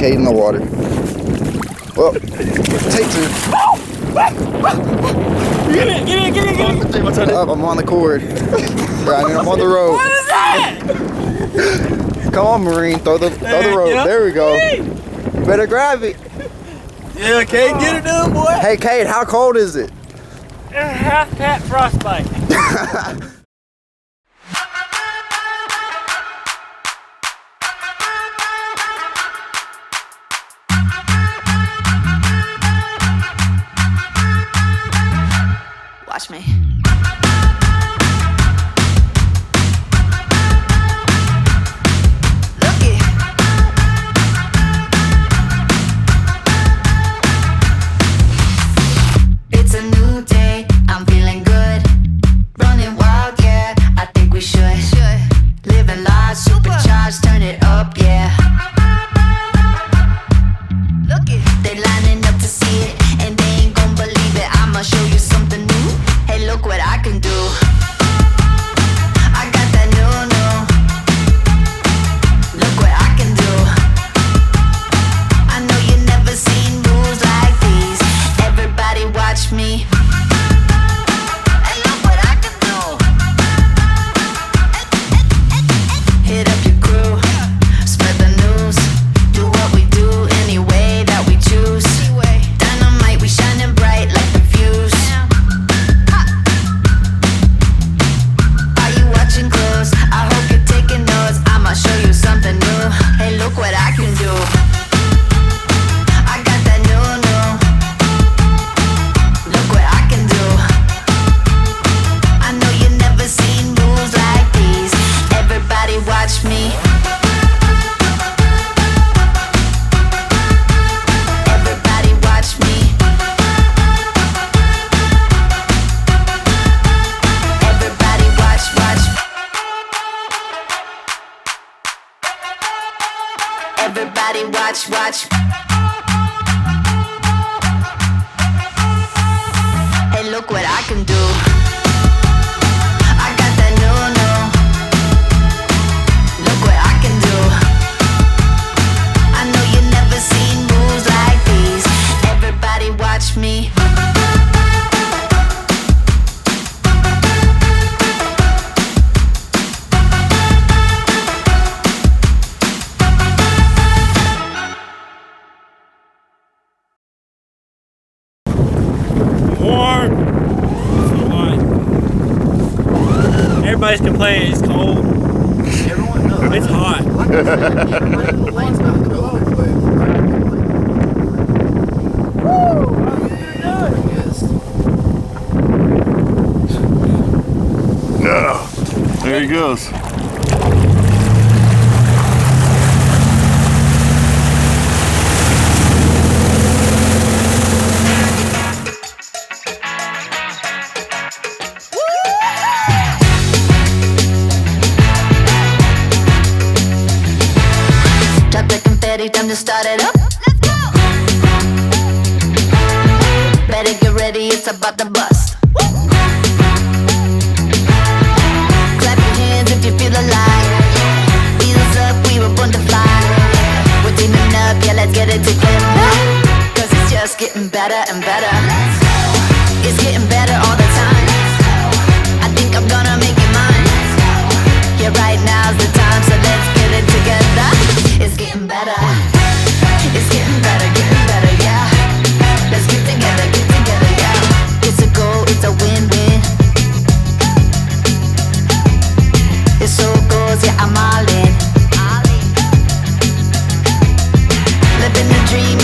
Kate in the water. Well, take two. Get it. Up, I'm on the cord. I'm on the rope. What is that? Come on, Marine, throw the rope. Yep. There we go. Better grab it. Yeah, Kate, get it done, boy. Hey, Kate, how cold is it? Half pat frostbite. Watch me. Looky. It's a new day, I'm feeling good. Running wild, yeah, I think we should. Living life, supercharged, turn it up, yeah. Looky. They lining up to see it, and they ain't gon' believe it. I'ma show you something new. Hey, look what I can do. I got that new. Look what I can do. I know you never seen moves like these. Everybody watch me. Hey, look what I can do. Hit up your crew, spread the news. Do what we do any way that we choose. Dynamite, we shining bright like the fuse. Are you watching close? I hope you're taking notes. I'ma show you something new. Hey, look what I can do. I got that new. Look what I can do. I know you never seen moves like these. Everybody watch me. Everybody watch me. Everybody watch. Everybody watch. Hey, look what I can do. I got that new. Look what I can do. I know you never seen moves like these. Everybody watch me. Warm. So hot. Everybody's complaining it's cold. Everyone knows. It's hot. No. There he goes. Drop the confetti, time to start it up. Let's go! Better get ready, it's about to bust. Clap your hands if you feel alive. Wheels up, we were born to fly. We're teaming up, yeah, let's get it together. Cause it's just getting better and better. It's getting better all the time. I think I'm gonna make it mine. Yeah, right now's the time, so let's get it together. It's getting better. It's getting better, yeah. Let's get together, yeah. It's a goal, it's a win-win. It's so goals, yeah, I'm all in. Living the dream,